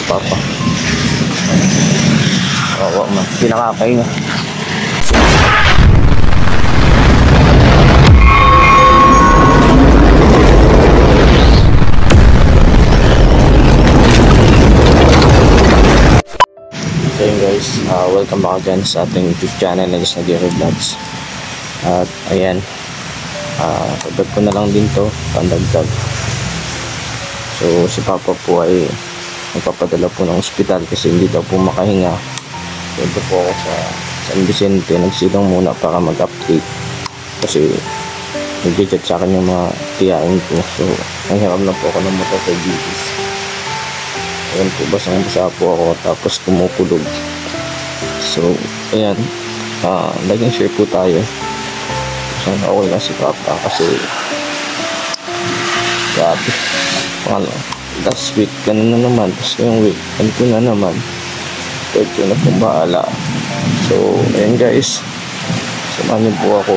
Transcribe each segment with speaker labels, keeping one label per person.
Speaker 1: Papa. Oo, man. Pinakakain nga. So yun guys, welcome back again sa ating YouTube channel na Just Nagiri Vlogs. At ayan, pagdag ko na lang din to, pandagdag. So si Papa po ay nagpapadala po ng ospital kasi hindi daw po makahinga. So ito po ako sa San Vicente, nagsilang muna para mag-update kasi nag-chat sa akin yung mga tiyain ko. So nanghiram na po ako ng motor kay Gigis. Ayan po, basang-basa po ako tapos kumukulog. So ayan, naging share po tayo. So okay lang si Papa kasi grabe, last week ganun na naman, tapos yung week ano ko na naman, third ko na pong bahala. So ayan guys, samahan niyo po ako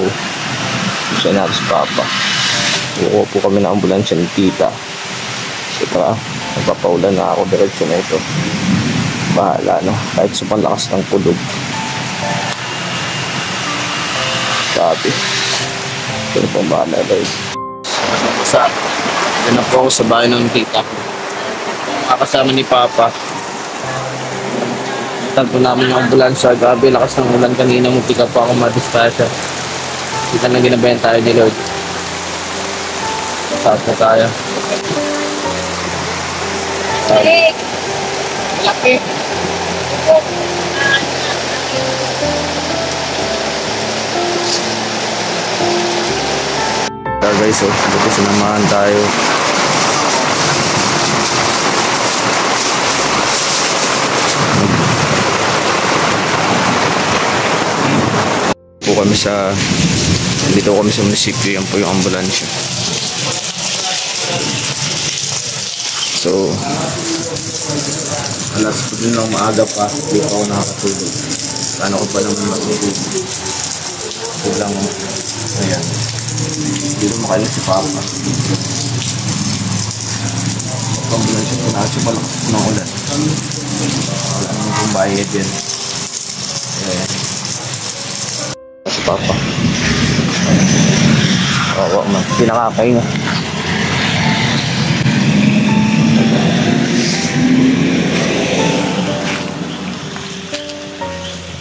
Speaker 1: sa natin si Papa. Kukuha po kami ng ambulansya ni Tita. So tara, nagpapaulan na ako, diretso na ito, bahala na kahit sa panlakas ng kulog. Sabi ito pong bahala guys. Yan na po ako sa bahay ng Tita, makakasama ni Papa. Tanto namin yung ambulansya. Grabe, lakas ng ulan kanina, munti ka pa ako madispasya. Kita na ginabayan tayo ni Lord. Saat na tayo. Laki. Guys, so dito sinamahan tayo. Po kami sa dito kami sa munisipyo. Yan po yung ambulansya. So alas po din lang maaga pa, hindi pa ako nakakatulog. Paano ko pa naman matulog? Biglang ayan, hindi mo makalit si Papa. Ambulansya po na siya pala ng ulan. Wala naman kong bayad yan. Ayan si Papa. Oo man, pinakakain nga.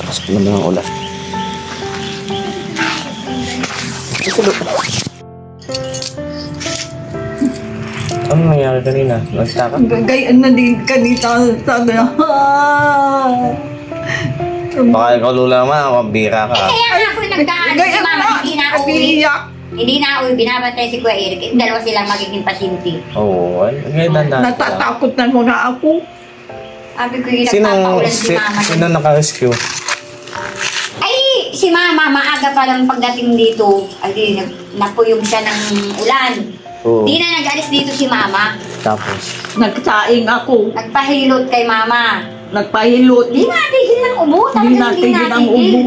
Speaker 1: Takas po naman ang ulan. Ano nangyari kanina? Nagtaka?
Speaker 2: Gayaan na din kanina. Sabi na,
Speaker 1: baka ikaw lula naman, ako bira ka.
Speaker 3: Kaya nga ako nagkaan si Mama, hindi na ako uwi. Hindi na ako binabantay si Kuya Eric. Dalawa silang magiging pasyente.
Speaker 1: Oo, ganyan na.
Speaker 2: natatakot na muna ako.
Speaker 3: Sabi ko yung nagpapaulan si Mama.
Speaker 1: Sino naka-rescue?
Speaker 3: Ay, si Mama, maaga pa lang pagdating dito. Ay, napuyog siya ng ulan.
Speaker 1: Oo.
Speaker 3: Di na nag-alis dito si Mama.
Speaker 1: Tapos?
Speaker 2: Nagsaing ako.
Speaker 3: Nagpahilot kay Mama.
Speaker 2: Nagpahilot.
Speaker 3: Di natigil ng ubo.
Speaker 2: Hindi natigil ang ubo.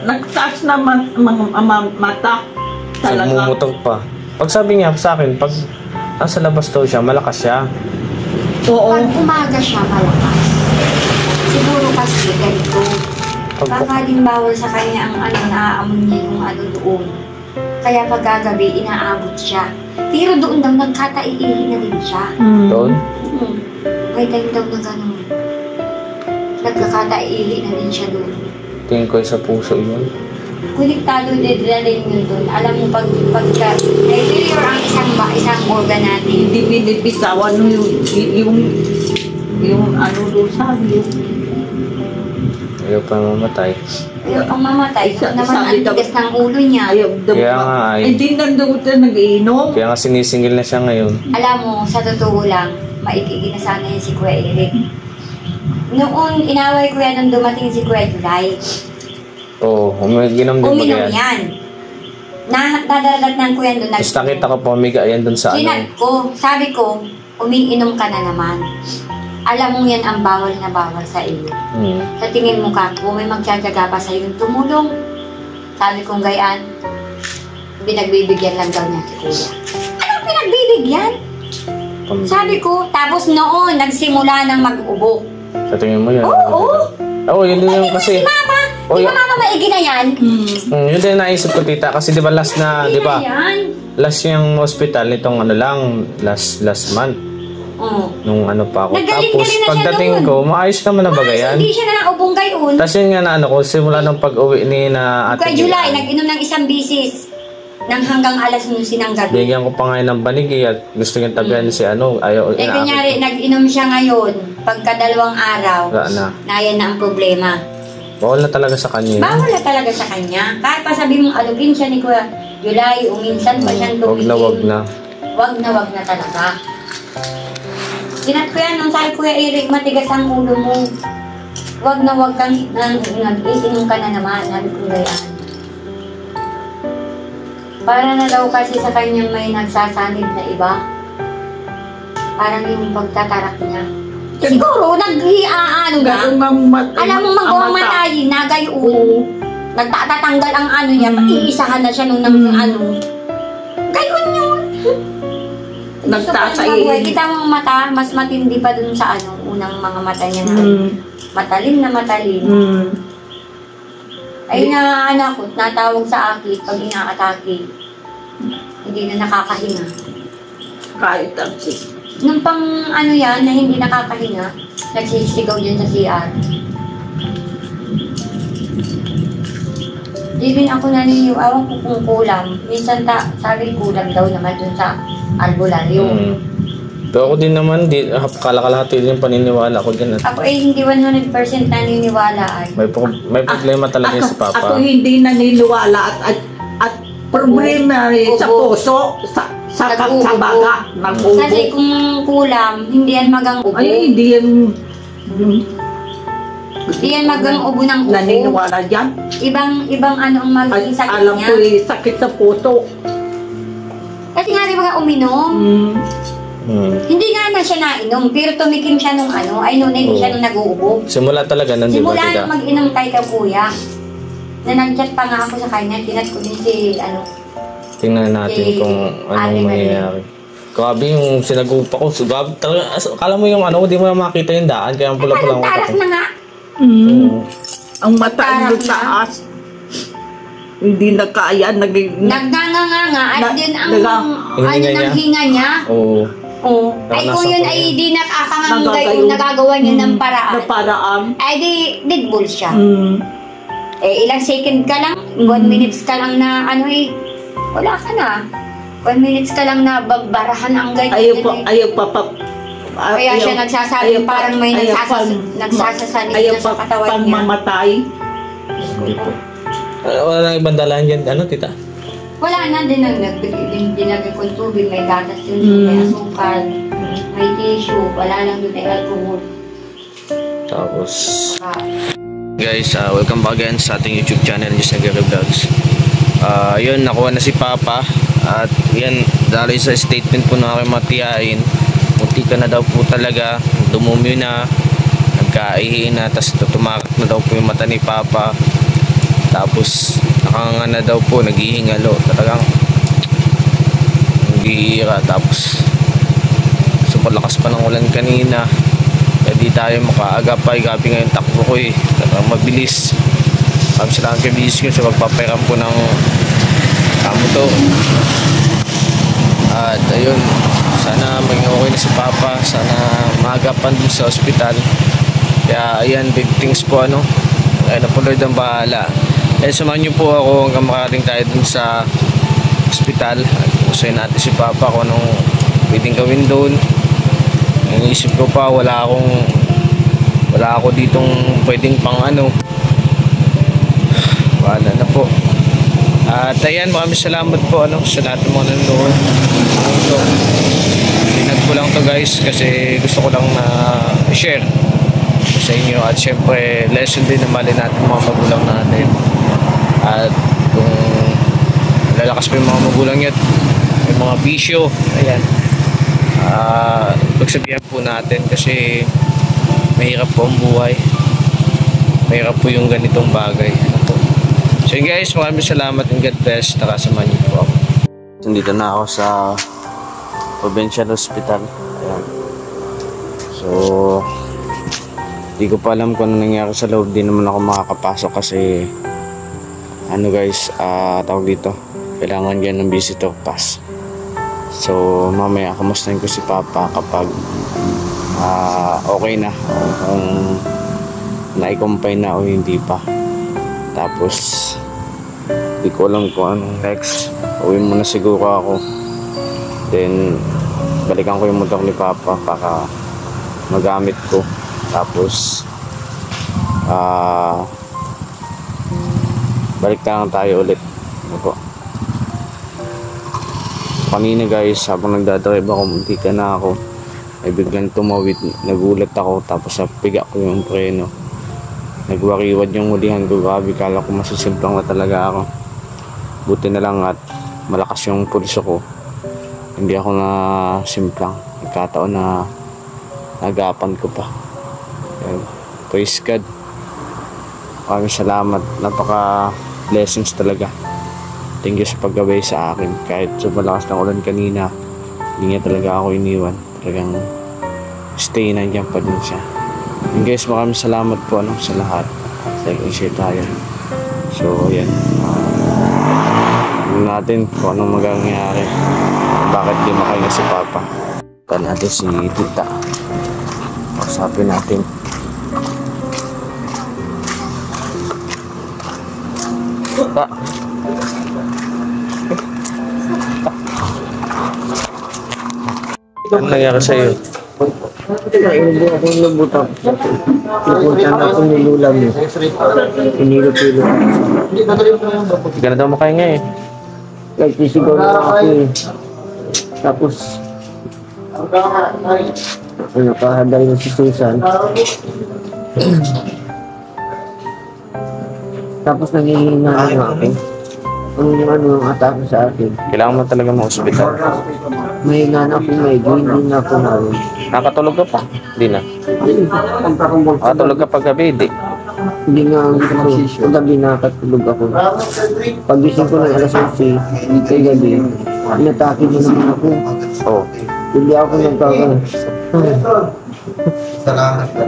Speaker 2: Nagtaas na mata. Talaga.
Speaker 1: Nagmumutok pa. Pag sabi niya sa akin, pag nasa labas daw siya, malakas siya.
Speaker 2: Oo.
Speaker 3: Pag umaga siya, malakas. Siguro kasi ganito. Baka din bawal sa kanya ang naaamoy niya yung doon. Kaya pag gagabi, inaabot siya. Pero doon daw, nagkataiihi na din siya.
Speaker 1: Doon?
Speaker 3: May time daw na gano'n. Nagkakataiihi na din siya doon.
Speaker 1: Tingin ko sa puso yun.
Speaker 3: Konektado din yun doon. Alam mo, pagka failure ang isang organ natin.
Speaker 2: Hindi binibitawan yung ano doon sabi.
Speaker 1: Ayaw pa mamatay.
Speaker 3: Ayaw pang mamatay. Ito naman ang tigas ng ulo niya.
Speaker 1: Kaya nga ay.
Speaker 2: Hindi nandun ko nag-iinom.
Speaker 1: Kaya nga sinisingil na siya ngayon.
Speaker 3: Alam mo, sa totoo lang, maikigin na sana yan si Kuya Eric. Noon, inaway ko yan nung dumating si Kuya July.
Speaker 1: Oo, umiginom din ba
Speaker 3: Uminom
Speaker 1: yan?
Speaker 3: yan. Nadadalat ng kuya doon.
Speaker 1: Tapos nakita ko pumiga yan dun sa
Speaker 3: Kinat ko, sabi ko, umiinom ka na naman. Alam mo yan ang bawal na bawal sa iyo. Sa tingin mo ka, kung may magtsatsaga pa sa iyo, tumulong. Sabi kong gayaan, pinagbibigyan lang daw niya si Kuya. Anong pinagbibigyan? Sabi ko, tapos noon, nagsimula ng mag-ubo.
Speaker 1: Sa tingin mo yan?
Speaker 3: Oo.
Speaker 1: Oo, yun din yung kasi.
Speaker 3: Si Mama,
Speaker 1: Oh,
Speaker 3: di ba Mama maigi na yan?
Speaker 1: Yun din naisip ko, tita. Kasi di ba last na, di ba?
Speaker 3: Yan.
Speaker 1: Last yung hospital nitong ano lang, last month.
Speaker 3: Oo.
Speaker 1: Nung ano pa ako.
Speaker 3: Nagaling-galing
Speaker 1: Tapos
Speaker 3: na siya
Speaker 1: pagdating
Speaker 3: noon.
Speaker 1: ko, maayos naman na bagay yan.
Speaker 3: Hindi siya na naubong gayon.
Speaker 1: Tapos yun nga na ano ko, simula ng pag-uwi ni na ate.
Speaker 3: Kaya July, nag-inom ng isang bisis. Nang hanggang alas 11 ng gabi.
Speaker 1: Bigyan ko pa ngayon ng banig at gusto niyang tabihan si ano, ayaw.
Speaker 3: Eh, kunyari, nag-inom siya ngayon. Pagka-2 araw,
Speaker 1: Wala na.
Speaker 3: yan na ang problema.
Speaker 1: Bawal na talaga sa kanya.
Speaker 3: Bawal na talaga sa kanya. Kahit pa sabi mong alugin siya ni Kuya July, o minsan pa siyang
Speaker 1: Wag
Speaker 3: tumikim.
Speaker 1: na wag na.
Speaker 3: Wag na talaga. Sinat ko yan, nung sabi Kuya Eric, matigas ang ulo mo. Wag na wag kang nag-iinom ka na naman. Sabi ko gayaan. Para na daw kasi sa kanya may nagsasanib na iba. Parang yung pagtatarak niya. Siguro, nag-ano na. Alam mo, magmamatayin na gayon. Nagtatatanggal ang ano niya, iisahan na siya nung ano. Gayon yun.
Speaker 2: Nagtasayin.
Speaker 3: Kita mo ang mata, mas matindi pa dun sa ano, unang mga mata niya na matalim na matalim. Ay na anak ko, natawag sa akin pag inaatake. Hindi na nakakahinga.
Speaker 2: Kahit ang
Speaker 3: Nung pang ano yan, na hindi nakakahinga, nagsisigaw dyan sa CR. Di rin ako naniniwala ko kung kulang. Minsan sabi kulang daw naman dun sa albularyo.
Speaker 1: Pero ako din naman, kalahati din yung paniniwala ko dyan.
Speaker 3: Ako hindi 100% naniniwala ay.
Speaker 1: May problema talaga si Papa.
Speaker 2: Ako hindi naniniwala at problema sa puso, sa baga, nag-ubo.
Speaker 3: Kasi kung kulang, hindi yan magang ubo.
Speaker 2: Ay, hindi yan
Speaker 3: Hindi yan magang ubo ng ubo.
Speaker 2: naniniwala dyan.
Speaker 3: Ibang ano ang magiging sakit
Speaker 2: Alam
Speaker 3: niya.
Speaker 2: ko sakit sa puso.
Speaker 3: Kasi nga di ba nga uminom? Hindi nga na siya nainom, pero tumikim siya nung ano, ay noon hindi siya nung nag-uubo.
Speaker 1: Simula talaga nun, di ba,
Speaker 3: Simula
Speaker 1: tita?
Speaker 3: nung mag-inom tayo kay kuya, na nag-chat pa nga ako sa kanya, tinat ko din si ano.
Speaker 1: Tingnan natin kung anong mangyayari. Grabe yung sinagupa ko. Grabe talaga. Akala mo yung ano, di mo na makita yung daan, kaya ang pula-pula ang
Speaker 3: Tarak
Speaker 1: mata ko.
Speaker 3: na nga.
Speaker 2: Ang mata
Speaker 3: Tarak
Speaker 2: mo taas. Hindi na kaya,
Speaker 3: Nagnganga at yun ang ano
Speaker 1: Hinga niya?
Speaker 3: ng hinga niya.
Speaker 1: Oo.
Speaker 3: Oo. Ay kung yun ay di nakakangangay, nagagawa niya ng paraan.
Speaker 2: na paraan.
Speaker 3: Ay di, dead bull siya. Eh ilang second ka lang, 1 minutes ka lang na ano eh, wala ka na. 1 minutes ka lang na barahan ang ganyan.
Speaker 2: Ayaw pa.
Speaker 3: Kaya siya nagsasabi, parang may nagsasasanib na sa katawan niya.
Speaker 2: Pagmamatay.
Speaker 1: Wala nang ibang dalahan dyan, ano, tita?
Speaker 3: Wala na, dinagay ko tubig, may gatas yun, may asukal, may tissue, wala lang yun, may alcohol.
Speaker 1: Tapos, guys, welcome back again sa ating YouTube channel, Just Nagari Vlogs. Yun, nakuha na si Papa. At yan, dahil sa statement po na aking matiyain, munti ka na daw po talaga, dumumi na, nagkaihi na, tapos tumakak na daw po yung mata ni Papa. Tapos nakanganga na daw po, naghihingalo, talagang naghihira. Tapos super lakas pa ng ulan kanina, kaya di tayo makaagapay. Gabi ngayon takbo ko eh, talagang mabilis. Salamat kay Bilis ko sa pagpapairam po ng motor. At ayun, sana maging okay na si Papa, sana maagapan dun sa ospital. Kaya ayan, big things po ano, ay napuloy ang bahala. Eh samahan niyo po ako hanggang makarating tayo dun sa ospital. At usayin natin si Papa kung anong pwedeng gawin doon. Iniisip ko pa, wala ako ditong pwedeng pang ano. Wala na po. At ayan, maraming salamat po ano, sa lahat ng mga nanonood. Pinag ko lang to guys kasi gusto ko lang na i-share sa inyo. At syempre, lesson din na mali natin mga magulang natin. At kung lalakas pa yung mga magulang nyo, yung mga bisyo, ayan, pagsabihan po natin kasi mahirap po ang buhay. Mahirap po yung ganitong bagay. Ano po. So yun guys, maraming salamat and God bless. Nakasama niyo po ako. Nandito na ako sa Provincial Hospital. Ayan. So, di ko pa alam kung ano nangyari sa loob. Di naman ako makakapasok kasi ano guys, tawag dito, kailangan yan ng visitor pass. So mamaya kamustahin ko si Papa kapag okay na, kung na-compine na o hindi pa. Tapos di ko alam kung anong next. Uwi muna siguro ako, then balikan ko yung motor ni Papa para magamit ko. Tapos balik lang tayo ulit. Opo. Kanina guys, habang nagdadrive ako, muntika na ako, ay biglang tumawid. Nagulat ako, tapos napiga ko yung preno. Nagwariwad yung hulihan ko. Grabe, kala ko masisimplang na talaga ako. Buti na lang at malakas yung pulso ko. Hindi ako na simplang. Nagkataon na nagapan ko pa. Ayan. Praise God. Maraming salamat. Napaka blessings talaga. Thank you sa paggabay sa akin. Kahit sa malakas ng ulan kanina, hindi niya talaga ako iniwan. Talagang stay na dyan pa din siya. And guys, maraming salamat po sa lahat. Share tayo. So ayan, natin kung anong magagangyari, bakit di makahinga si Papa. Kan natin si Tita, usapin natin. Pa, ano nangyari sa'yo?
Speaker 2: Inubo ako ng lubutap. Napunta na ako nilulam mo. Inilo-pilo.
Speaker 1: Hindi ka na daw makahinga eh.
Speaker 2: Nagsisigaw na ako eh. Tapos, nakahaday na si Susan. Tapos nangihina na ako. Ano yung atake sa akin.
Speaker 1: Kailangan mo talaga ma-hospital.
Speaker 2: May na ako, may hindi na ako naroon.
Speaker 1: Nakatulog ka pa? Hindi na. Nakatulog ka pag gabi, hindi.
Speaker 2: Hindi nga ang gusto. Gabi nakatulog ako. Pagising ko ng alas 11, kay gabi, inatake mo naman ako.
Speaker 1: Oo.
Speaker 2: Hindi ako nagkakaroon.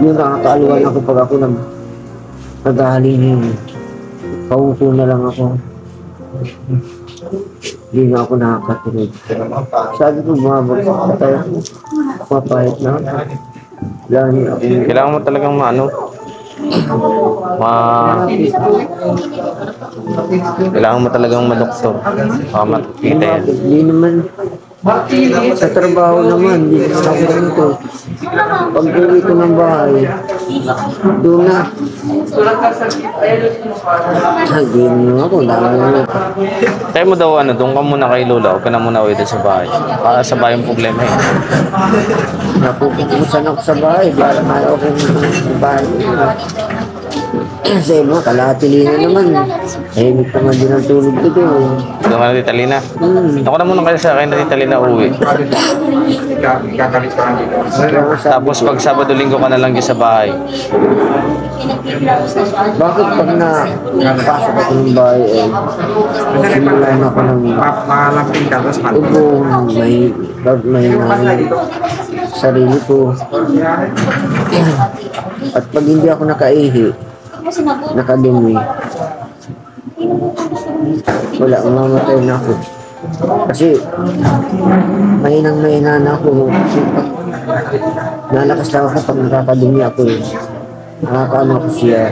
Speaker 2: Yung nakakaaluan ako pag ako naghahalingin. Paupo na lang ako. Hindi na ako nakakatulog. Sabi ko, bumabagsak tayo. Mapahit na. Lani ako.
Speaker 1: Kailangan mo talagang kailangan mo talagang madoktor para makikita yan.
Speaker 2: Hindi naman. Sa trabaho naman, hindi naman ako ganito. Pag uwi ko ng bahay, doon na. Hindi naman ako, dami naman.
Speaker 1: Kaya mo daw doon ka muna kay Lola, huwag ka na muna uwi sa bahay. Para sa bahay yung problema eh.
Speaker 2: Napupusan ako sa bahay, para maayaw ko ng bahay. Sa mo, kalahati na naman. Himik naman din ang tulog ko doon.
Speaker 1: Doon ka na Tita Lina. Ako na muna kayo sa akin na Tita Lina uwi. Tapos pag Sabado-Linggo ka na lang dyan sa bahay.
Speaker 2: Bakit pag napasok ako ng bahay, simulan ako ng ubo, may sarili ko. At pag hindi ako nakaihi, nakadumi, wala, umamatay na ako. Kasi mahina na ako. Nalakas lang ako pag nakakadumi ako eh. Nakakaano ako siya.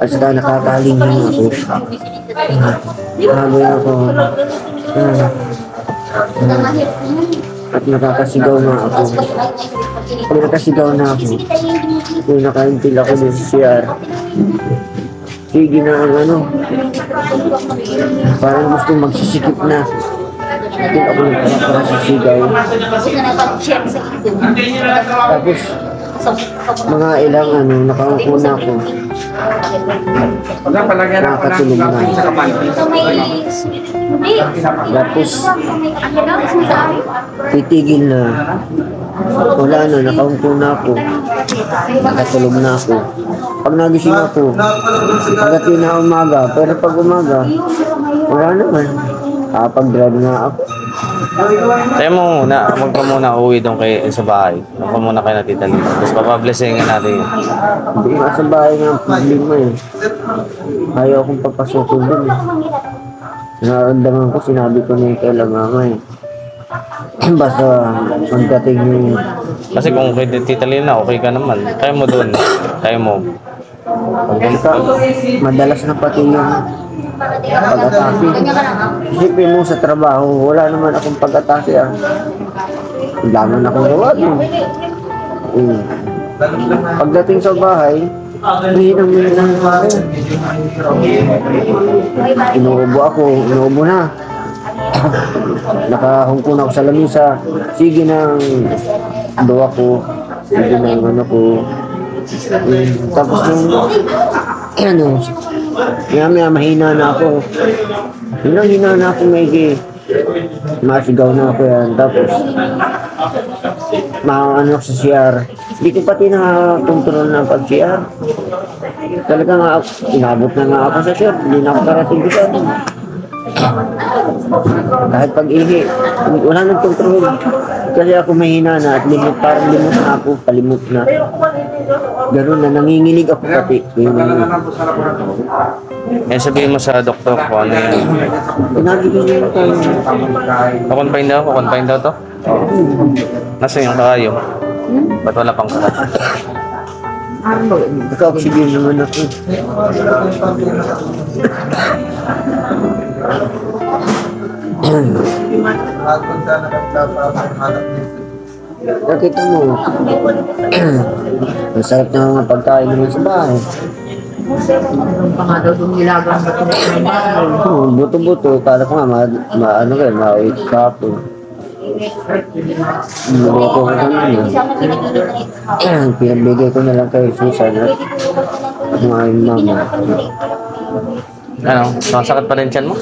Speaker 2: At saka nakakahalingin ako. Habay ako. At nakakasigaw na ako. Pag nakasigaw na ako, kung nakaintil ako din sa CR, sige na ang parang gusto magsisikip na. Hindi ako nagpapakasigaw. Tapos, mga ilang nakaupo na ako. Nakakatulog na. Tapos, titigil na. Wala na, nakaupo na ako. Nakatulog na ako. Pag nagising ako, agad na umaga. Pero pag umaga, wala naman. Kapag-drive na ako.
Speaker 1: Tayo mo muna, huwag ka muna uwi doon sa bahay. Huwag ka muna kayo na Tita Lina. Tapos papablessingan natin yun.
Speaker 2: Hindi nga sa bahay nga ang problema eh. Ayaw akong papasukin dun eh. Nararamdaman ko, sinabi ko na yung kailang mama eh. Basta magdating yung...
Speaker 1: Kasi kung kay Tita Lina, okay ka naman. Kaya mo doon. Kaya mo.
Speaker 2: Pagka, madalas na pati yung pag-atake. Isipin mo sa trabaho, wala naman akong pag-atake ah. Laman akong gawa mo. Pagdating sa bahay, minang ako. Inuubo na. Nakahungkon ako sa lamisa. Sige nang doa ko. Sige nang ano ko. Tapos nung maya mahina na ako. Hina na ako medyo. Masigaw na ako yan. Tapos ano sa CR. Hindi ko pati na-control ng pag-CR. Talaga nga, inabot na nga ako sa CR. Hindi na ako karating dito. Kahit pag-ihi, wala nang control. Kasi ako mahina na at parang limot na ako, palimot na. Gano'n na, nanginginig ako pati.
Speaker 1: Sabihin mo sa doktor ko ano yan.
Speaker 2: Pinagiging mo tayo.
Speaker 1: Kukonfine daw to? Nasaan yung kakayo? Ba't wala pang kakat?
Speaker 2: Naka-oxygen naman ako. Nakita mo, ang sarap na mga pagkain naman sa bahay.
Speaker 4: Meron pa nga daw doon nilagang
Speaker 2: Buto-buto, kala ko nga, ma-wait ka po. Niluto ko kanina. Pinagbigay ko na lang kay Susan at mga mama.
Speaker 1: Ano? Masakit pa rin tiyan mo?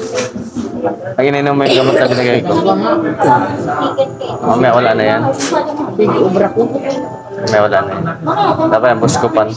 Speaker 1: Pag ininom mo yung gamot na binigay ko. Mamaya wala na yan. Mamaya wala na yan. Dapat yan, buskupan.